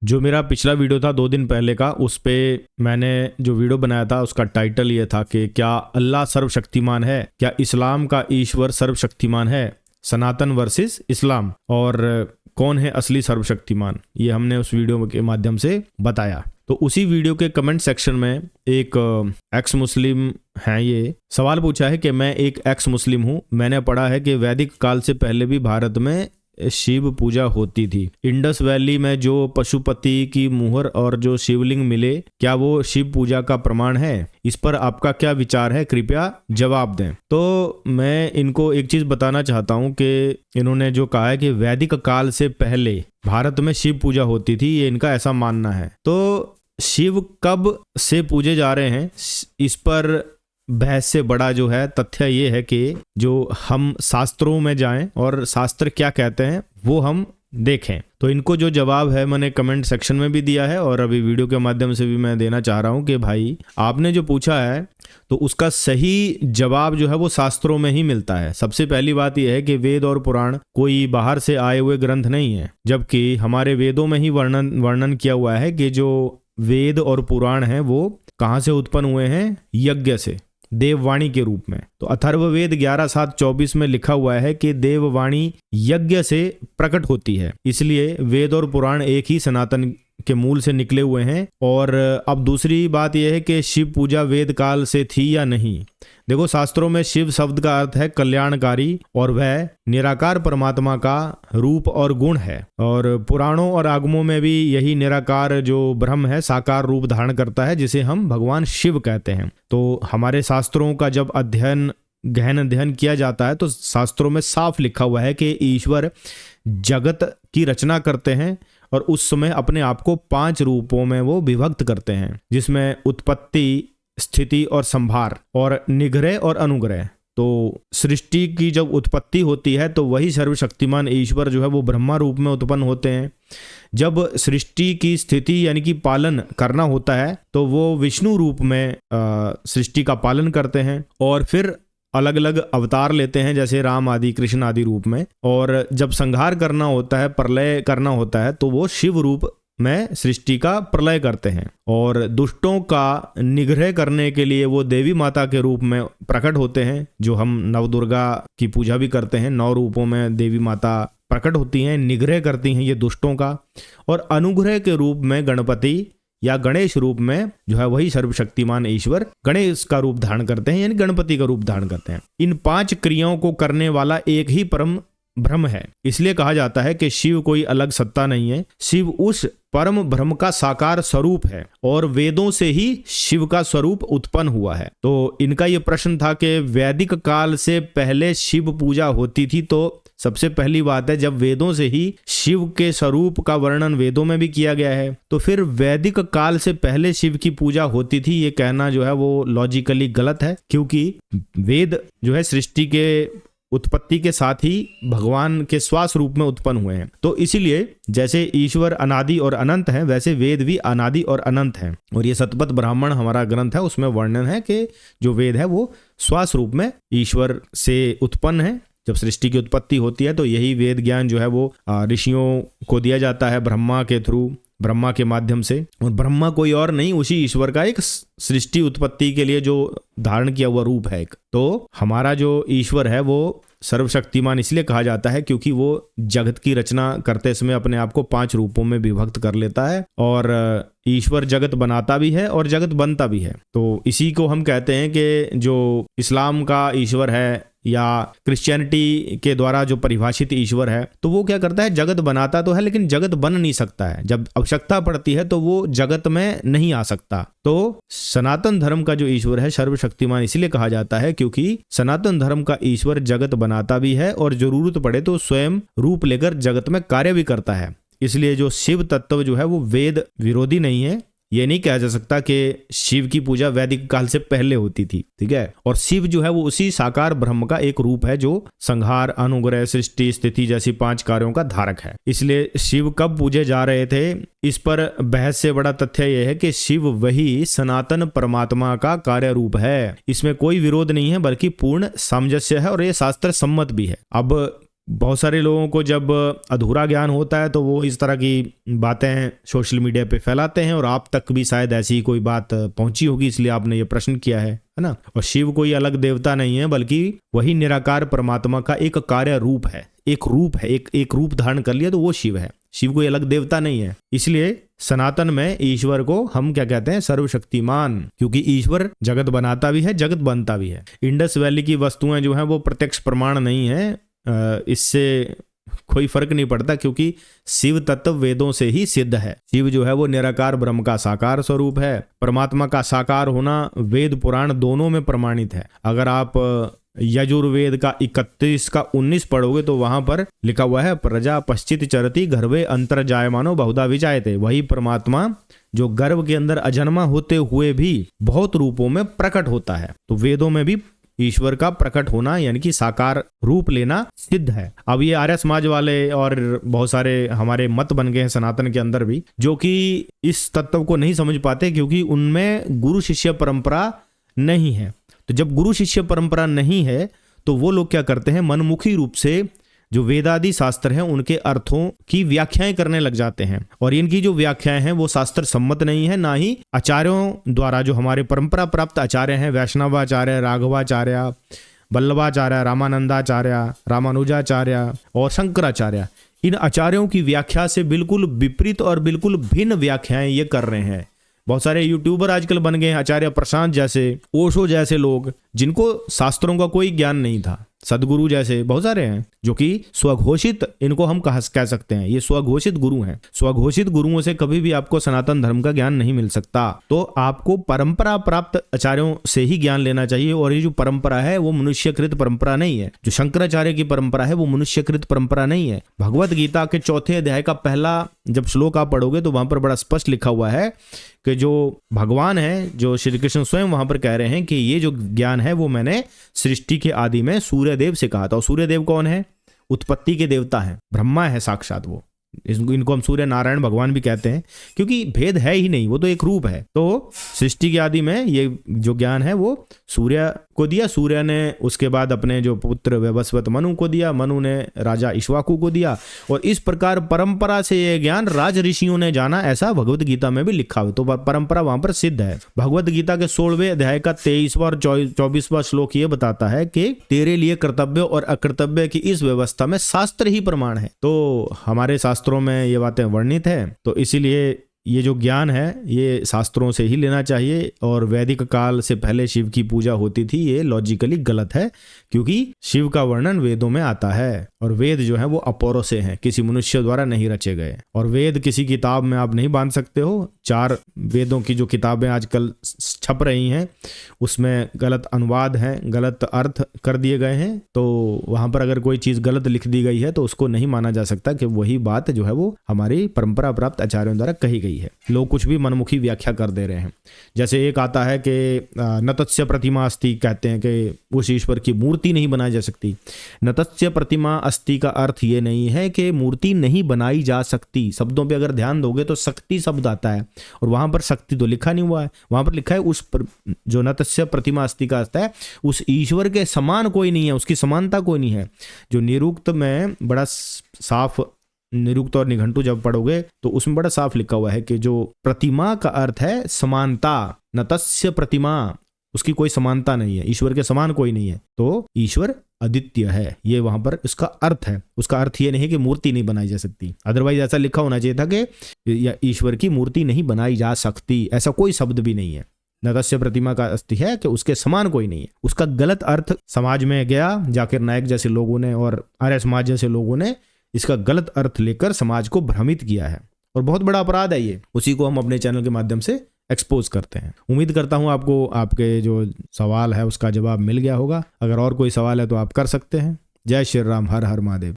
जो मेरा पिछला वीडियो था 2 दिन पहले का, उस पे मैंने जो वीडियो बनाया था उसका टाइटल ये था कि क्या अल्लाह सर्वशक्तिमान है, क्या इस्लाम का ईश्वर सर्वशक्तिमान है, सनातन वर्सेस इस्लाम, और कौन है असली सर्वशक्तिमान। ये हमने उस वीडियो के माध्यम से बताया। तो उसी वीडियो के कमेंट सेक्शन में एक एक्स मुस्लिम है, ये सवाल पूछा है कि मैं एक एक्स मुस्लिम हूँ, मैंने पढ़ा है कि वैदिक काल से पहले भी भारत में शिव पूजा होती थी। इंडस वैली में जो पशुपति की मुहर और जो शिवलिंग मिले, क्या वो शिव पूजा का प्रमाण है? इस पर आपका क्या विचार है, कृपया जवाब दें। तो मैं इनको एक चीज बताना चाहता हूं कि इन्होंने जो कहा है कि वैदिक काल से पहले भारत में शिव पूजा होती थी, ये इनका ऐसा मानना है। तो शिव कब से पूजे जा रहे हैं, इस पर बहस से बड़ा जो है तथ्य ये है कि जो हम शास्त्रों में जाएं और शास्त्र क्या कहते हैं वो हम देखें। तो इनको जो जवाब है मैंने कमेंट सेक्शन में भी दिया है और अभी वीडियो के माध्यम से भी मैं देना चाह रहा हूं कि भाई आपने जो पूछा है तो उसका सही जवाब जो है वो शास्त्रों में ही मिलता है। सबसे पहली बात यह है कि वेद और पुराण कोई बाहर से आए हुए ग्रंथ नहीं है, जबकि हमारे वेदों में ही वर्णन किया हुआ है कि जो वेद और पुराण है वो कहाँ से उत्पन्न हुए हैं, यज्ञ से, देववाणी के रूप में। तो अथर्ववेद 11:7-24 में लिखा हुआ है कि देववाणी यज्ञ से प्रकट होती है, इसलिए वेद और पुराण एक ही सनातन के मूल से निकले हुए हैं। और अब दूसरी बात यह है कि शिव पूजा वेद काल से थी या नहीं। देखो, शास्त्रों में शिव शब्द का अर्थ है कल्याणकारी और वह निराकार परमात्मा का रूप और गुण है। और पुराणों और आगमों में भी यही निराकार जो ब्रह्म है साकार रूप धारण करता है, जिसे हम भगवान शिव कहते हैं। तो हमारे शास्त्रों का जब गहन अध्ययन किया जाता है तो शास्त्रों में साफ लिखा हुआ है कि ईश्वर जगत की रचना करते हैं और उस समय अपने आप को 5 रूपों में वो विभक्त करते हैं, जिसमें उत्पत्ति, स्थिति और संभार, और निग्रह और अनुग्रह। तो सृष्टि की जब उत्पत्ति होती है तो वही सर्वशक्तिमान ईश्वर जो है वो ब्रह्मा रूप में उत्पन्न होते हैं। जब सृष्टि की स्थिति यानी कि पालन करना होता है तो वो विष्णु रूप में सृष्टि का पालन करते हैं और फिर अलग अलग अवतार लेते हैं, जैसे राम आदि, कृष्ण आदि रूप में। और जब संहार करना होता है, प्रलय करना होता है, तो वो शिव रूप में सृष्टि का प्रलय करते हैं। और दुष्टों का निग्रह करने के लिए वो देवी माता के रूप में प्रकट होते हैं, जो हम नवदुर्गा की पूजा भी करते हैं। 9 रूपों में देवी माता प्रकट होती हैं, निग्रह करती हैं ये दुष्टों का। और अनुग्रह के रूप में गणपति या गणेश रूप में जो है वही सर्वशक्तिमान ईश्वर गणेश का रूप धारण करते हैं, यानी गणपति का रूप धारण करते हैं। इन 5 क्रियाओं को करने वाला एक ही परम ब्रह्म है। इसलिए कहा जाता है कि शिव कोई अलग सत्ता नहीं है, शिव उस परम ब्रह्म का साकार स्वरूप है और वेदों से ही शिव का स्वरूप उत्पन्न हुआ है। तो इनका ये प्रश्न था कि वैदिक काल से पहले शिव पूजा होती थी। तो सबसे पहली बात है, जब वेदों से ही शिव के स्वरूप का वर्णन वेदों में भी किया गया है, तो फिर वैदिक काल से पहले शिव की पूजा होती थी, ये कहना जो है वो लॉजिकली गलत है। क्योंकि वेद जो है सृष्टि के उत्पत्ति के साथ ही भगवान के श्वास रूप में उत्पन्न हुए हैं। तो इसीलिए जैसे ईश्वर अनादि और अनंत है, वैसे वेद भी अनादि और अनंत हैं। और ये शतपथ ब्राह्मण हमारा ग्रंथ है, उसमें वर्णन है कि जो वेद है वो श्वास रूप में ईश्वर से उत्पन्न है। जब सृष्टि की उत्पत्ति होती है तो यही वेद ज्ञान जो है वो ऋषियों को दिया जाता है ब्रह्मा के थ्रू, ब्रह्मा के माध्यम से। और ब्रह्मा कोई और नहीं, उसी ईश्वर का एक सृष्टि उत्पत्ति के लिए जो धारण किया हुआ रूप है। तो हमारा जो ईश्वर है वो सर्वशक्तिमान इसलिए कहा जाता है क्योंकि वो जगत की रचना करते समय अपने आप को 5 रूपों में विभक्त कर लेता है और ईश्वर जगत बनाता भी है और जगत बनता भी है। तो इसी को हम कहते हैं कि जो इस्लाम का ईश्वर है या क्रिश्चियनिटी के द्वारा जो परिभाषित ईश्वर है, तो वो क्या करता है, जगत बनाता तो है लेकिन जगत बन नहीं सकता है। जब आवश्यकता पड़ती है तो वो जगत में नहीं आ सकता। तो सनातन धर्म का जो ईश्वर है सर्वशक्तिमान इसलिए कहा जाता है क्योंकि सनातन धर्म का ईश्वर जगत बनाता भी है और जरूरत पड़े तो स्वयं रूप लेकर जगत में कार्य भी करता है। इसलिए जो शिव तत्व जो है वो वेद विरोधी नहीं है। ये नहीं कहा जा सकता कि शिव की पूजा वैदिक काल से पहले होती थी, ठीक है। और शिव जो है वो उसी साकार ब्रह्म का एक रूप है जो संहार, अनुग्रह, सृष्टि, स्थिति जैसी 5 कार्यों का धारक है। इसलिए शिव कब पूजे जा रहे थे, इस पर बहस से बड़ा तथ्य यह है कि शिव वही सनातन परमात्मा का कार्य रूप है। इसमें कोई विरोध नहीं है बल्कि पूर्ण सामंजस्य है और ये शास्त्र सम्मत भी है। अब बहुत सारे लोगों को जब अधूरा ज्ञान होता है तो वो इस तरह की बातें सोशल मीडिया पे फैलाते हैं, और आप तक भी शायद ऐसी ही कोई बात पहुंची होगी, इसलिए आपने ये प्रश्न किया है ना। और शिव कोई अलग देवता नहीं है, बल्कि वही निराकार परमात्मा का एक कार्य रूप है, एक रूप है, एक रूप धारण कर लिया तो वो शिव है। शिव कोई अलग देवता नहीं है। इसलिए सनातन में ईश्वर को हम क्या कहते हैं, सर्वशक्तिमान, क्योंकि ईश्वर जगत बनाता भी है, जगत बनता भी है। इंडस वैली की वस्तुएं जो हैं वो प्रत्यक्ष प्रमाण नहीं है, इससे कोई फर्क नहीं पड़ता, क्योंकि शिव तत्व वेदों से ही सिद्ध है। शिव जो है वो निराकार ब्रह्म का साकार स्वरूप है। परमात्मा का साकार होना वेद पुराण दोनों में प्रमाणित है। अगर आप यजुर्वेद का 31 का 19 पढ़ोगे तो वहां पर लिखा हुआ है, प्रजा पश्चित चरती गर्भे अंतर जायमानो बहुधा विजायते। वही परमात्मा जो गर्भ के अंदर अजन्मा होते हुए भी बहुत रूपों में प्रकट होता है। तो वेदों में भी ईश्वर का प्रकट होना यानी कि साकार रूप लेना सिद्ध है। अब ये आर्य समाज वाले और बहुत सारे हमारे मत बन गए हैं सनातन के अंदर भी, जो कि इस तत्व को नहीं समझ पाते, क्योंकि उनमें गुरु शिष्य परंपरा नहीं है। तो जब गुरु शिष्य परंपरा नहीं है तो वो लोग क्या करते हैं, मनमुखी रूप से जो वेदादि शास्त्र हैं उनके अर्थों की व्याख्याएं करने लग जाते हैं। और इनकी जो व्याख्याएं हैं वो शास्त्र सम्मत नहीं है, ना ही आचार्यों द्वारा, जो हमारे परंपरा प्राप्त आचार्य हैं, वैष्णवाचार्य, राघवाचार्य, वल्लभाचार्य, रामानंदाचार्य, रामानुजाचार्य और शंकराचार्य, इन आचार्यों की व्याख्या से बिल्कुल विपरीत और बिल्कुल भिन्न व्याख्याएं ये कर रहे हैं। बहुत सारे यूट्यूबर आजकल बन गए हैं, आचार्य प्रशांत जैसे, ओशो जैसे लोग, जिनको शास्त्रों का कोई ज्ञान नहीं था। सदगुरु जैसे बहुत सारे हैं जो कि स्वघोषित, इनको हम कह सकते हैं, ये स्वघोषित गुरु हैं। स्वघोषित गुरुओं से कभी भी आपको सनातन धर्म का ज्ञान नहीं मिल सकता। तो आपको परंपरा प्राप्त आचार्यों से ही ज्ञान लेना चाहिए। और ये जो परंपरा है वो मनुष्यकृत परंपरा नहीं है। जो शंकराचार्य की परंपरा है वो मनुष्यकृत परंपरा नहीं है। भगवत गीता के 4थे अध्याय का पहला जब श्लोक आप पढ़ोगे तो वहां पर बड़ा स्पष्ट लिखा हुआ है कि जो भगवान है, जो श्री कृष्ण स्वयं वहां पर कह रहे हैं कि ये जो ज्ञान है वो मैंने सृष्टि के आदि में सूर्यदेव से कहा था। और सूर्यदेव कौन है? उत्पत्ति के देवता हैं, ब्रह्मा है साक्षात वो। इनको हम सूर्य नारायण भगवान भी कहते हैं, क्योंकि भेद है ही नहीं, वो तो एक रूप है। तो सृष्टि के आदि में ये जो ज्ञान है वो सूर्य को दिया, सूर्य ने उसके बाद अपने जो पुत्र वैवस्वत मनु को दिया, मनु ने राजा इक्ष्वाकु को दिया, और इस प्रकार परंपरा से ये ज्ञान राज ऋषियों ने जाना, ऐसा भगवत गीता में भी लिखा हुआ। तो परंपरा वहां पर सिद्ध है। भगवत गीता के 16वें अध्याय का 23वां और 24वां श्लोक ये बताता है कि तेरे लिए कर्तव्य और अकर्तव्य की इस व्यवस्था में शास्त्र ही प्रमाण है। तो हमारे शास्त्रों में ये बातें वर्णित है, तो इसीलिए ये जो ज्ञान है ये शास्त्रों से ही लेना चाहिए। और वैदिक काल से पहले शिव की पूजा होती थी, ये लॉजिकली गलत है, क्योंकि शिव का वर्णन वेदों में आता है। और वेद जो है वो अपौरों से हैं, किसी मनुष्य द्वारा नहीं रचे गए। और वेद किसी किताब में आप नहीं बांध सकते हो। 4 वेदों की जो किताबें आजकल छप रही हैं उसमें गलत अनुवाद हैं, गलत अर्थ कर दिए गए हैं। तो वहां पर अगर कोई चीज गलत लिख दी गई है तो उसको नहीं माना जा सकता कि वही बात जो है वो हमारी परंपरा प्राप्त आचार्यों द्वारा कही गई है। लोग कुछ भी मनमुखी व्याख्या कर दे रहे हैं। जैसे एक आता है कि नतस्य प्रतिमा अस्ति, कहते हैं कि उस ईश्वर की मूर्ति नहीं बनाई जा सकती। नतस्य प्रतिमा अस्ति का अर्थ ये नहीं है कि मूर्ति नहीं बनाई जा सकती। शब्दों पे अगर ध्यान दोगे तो शक्ति शब्द आता है, और वहां पर शक्ति तो लिखा नहीं हुआ है। वहां पर लिखा है उस जो नतस्य प्रतिमा अस्ति का अर्थ है उस ईश्वर के समान कोई नहीं है, उसकी समानता कोई नहीं है। जो निरुक्त में बड़ा साफ, निरुक्त और निघंटु जब पढ़ोगे तो उसमें बड़ा साफ लिखा हुआ है कि जो प्रतिमा का अर्थ है समानता। नतस्य प्रतिमा, उसकी कोई समानता नहीं है, ईश्वर के समान कोई नहीं है। तो ईश्वर अद्वितीय है, ये वहां पर इसका अर्थ है। उसका अर्थ ये नहीं है कि मूर्ति नहीं बनाई जा सकती। अदरवाइज ऐसा लिखा होना चाहिए था कि ईश्वर की मूर्ति नहीं बनाई जा सकती, ऐसा कोई शब्द भी नहीं है। नतस्य प्रतिमा का अस्ति है कि उसके समान कोई नहीं है। उसका गलत अर्थ समाज में गया, जाकिर नायक जैसे लोगों ने और आर्य समाज जैसे लोगों ने इसका गलत अर्थ लेकर समाज को भ्रमित किया है, और बहुत बड़ा अपराध है ये। उसी को हम अपने चैनल के माध्यम से एक्सपोज करते हैं। उम्मीद करता हूं आपको आपके जो सवाल है उसका जवाब मिल गया होगा। अगर और कोई सवाल है तो आप कर सकते हैं। जय श्री राम, हर हर महादेव।